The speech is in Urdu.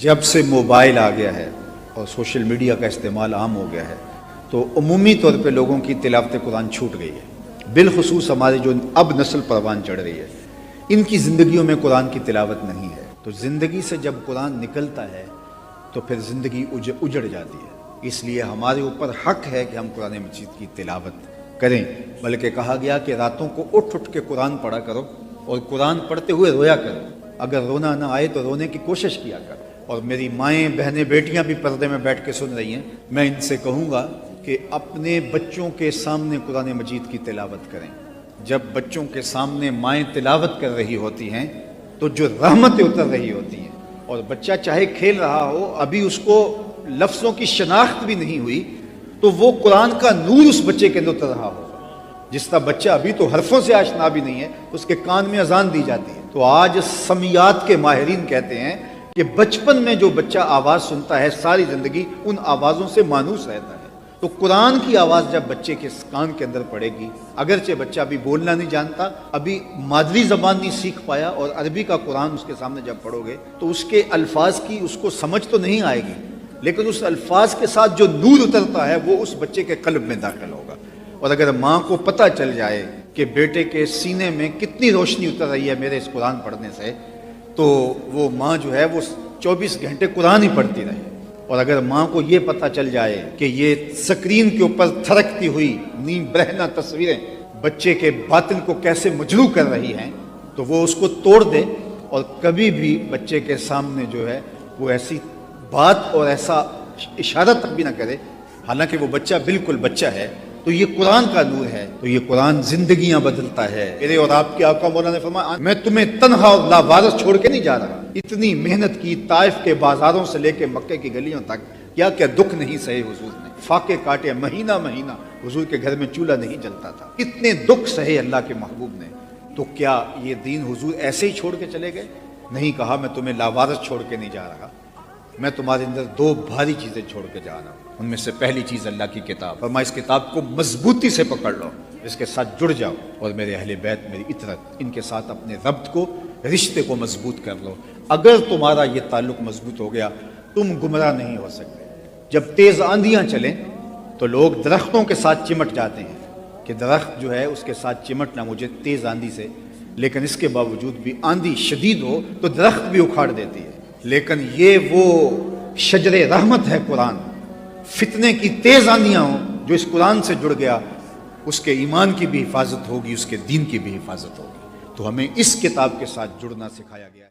جب سے موبائل آ گیا ہے اور سوشل میڈیا کا استعمال عام ہو گیا ہے تو عمومی طور پہ لوگوں کی تلاوت قرآن چھوٹ گئی ہے، بالخصوص ہماری جو اب نسل پروان چڑھ رہی ہے ان کی زندگیوں میں قرآن کی تلاوت نہیں ہے۔ تو زندگی سے جب قرآن نکلتا ہے تو پھر زندگی اجڑ جاتی ہے، اس لیے ہمارے اوپر حق ہے کہ ہم قرآن مجید کی تلاوت کریں، بلکہ کہا گیا کہ راتوں کو اٹھ کے قرآن پڑھا کرو اور قرآن پڑھتے ہوئے رویا کرو، اگر رونا نہ آئے تو رونے کی کوشش کیا کرو۔ اور میری مائیں بہنیں بیٹیاں بھی پردے میں بیٹھ کے سن رہی ہیں، میں ان سے کہوں گا کہ اپنے بچوں کے سامنے قرآن مجید کی تلاوت کریں۔ جب بچوں کے سامنے مائیں تلاوت کر رہی ہوتی ہیں تو جو رحمتیں اتر رہی ہوتی ہیں، اور بچہ چاہے کھیل رہا ہو، ابھی اس کو لفظوں کی شناخت بھی نہیں ہوئی، تو وہ قرآن کا نور اس بچے کے اندر اتر رہا ہوگا۔ جس طرح بچہ ابھی تو حرفوں سے آشنا بھی نہیں ہے، اس کے کان میں اذان دی جاتی ہے، تو آج سمیات کے ماہرین کہتے ہیں کہ بچپن میں جو بچہ آواز سنتا ہے ساری زندگی ان آوازوں سے مانوس رہتا ہے۔ تو قرآن کی آواز جب بچے کے کان کے اندر پڑے گی، اگرچہ بچہ ابھی بولنا نہیں جانتا، ابھی مادری زبان نہیں سیکھ پایا، اور عربی کا قرآن اس کے سامنے جب پڑھو گے تو اس کے الفاظ کی اس کو سمجھ تو نہیں آئے گی، لیکن اس الفاظ کے ساتھ جو نور اترتا ہے وہ اس بچے کے قلب میں داخل ہوگا۔ اور اگر ماں کو پتہ چل جائے کہ بیٹے کے سینے میں کتنی روشنی اتر رہی ہے میرے اس قرآن پڑھنے سے، تو وہ ماں جو ہے وہ 24 گھنٹے قرآن ہی پڑھتی رہے۔ اور اگر ماں کو یہ پتہ چل جائے کہ یہ سکرین کے اوپر تھرکتی ہوئی نیم برہنہ تصویریں بچے کے باطن کو کیسے مجروح کر رہی ہیں، تو وہ اس کو توڑ دے اور کبھی بھی بچے کے سامنے جو ہے وہ ایسی بات اور ایسا اشارہ تک بھی نہ کرے، حالانکہ وہ بچہ بالکل بچہ ہے۔ تو یہ قرآن کا نور ہے، تو یہ قرآن زندگیاں بدلتا ہے۔ میرے اور آپ کے آقا مولا نے فرمایا، میں تمہیں تنہا اور لاوارث چھوڑ کے نہیں جا رہا۔ اتنی محنت کی، طائف کے بازاروں سے لے کے مکے کی گلیوں تک، کیا کیا دکھ نہیں سہے حضور نے، فاقے کاٹے، مہینہ مہینہ حضور کے گھر میں چولہا نہیں جلتا تھا، کتنے دکھ سہے اللہ کے محبوب نے۔ تو کیا یہ دین حضور ایسے ہی چھوڑ کے چلے گئے؟ نہیں، کہا میں تمہیں لاوارث چھوڑ کے نہیں جا رہا، میں تمہارے اندر دو بھاری چیزیں چھوڑ کے جا رہا ہوں۔ ان میں سے پہلی چیز اللہ کی کتاب، فرمایا اس کتاب کو مضبوطی سے پکڑ لو، اس کے ساتھ جڑ جاؤ، اور میرے اہل بیت، میری اطرت، ان کے ساتھ اپنے ربط کو، رشتے کو مضبوط کر لو۔ اگر تمہارا یہ تعلق مضبوط ہو گیا تم گمراہ نہیں ہو سکتے۔ جب تیز آندیاں چلیں تو لوگ درختوں کے ساتھ چمٹ جاتے ہیں کہ درخت جو ہے اس کے ساتھ چمٹنا مجھے تیز آندھی سے، لیکن اس کے باوجود بھی آندھی شدید ہو تو درخت بھی اکھاڑ دیتی ہے۔ لیکن یہ وہ شجر رحمت ہے قرآن، فتنے کی تیز آندیاں ہوں، جو اس قرآن سے جڑ گیا اس کے ایمان کی بھی حفاظت ہوگی، اس کے دین کی بھی حفاظت ہوگی۔ تو ہمیں اس کتاب کے ساتھ جڑنا سکھایا گیا ہے۔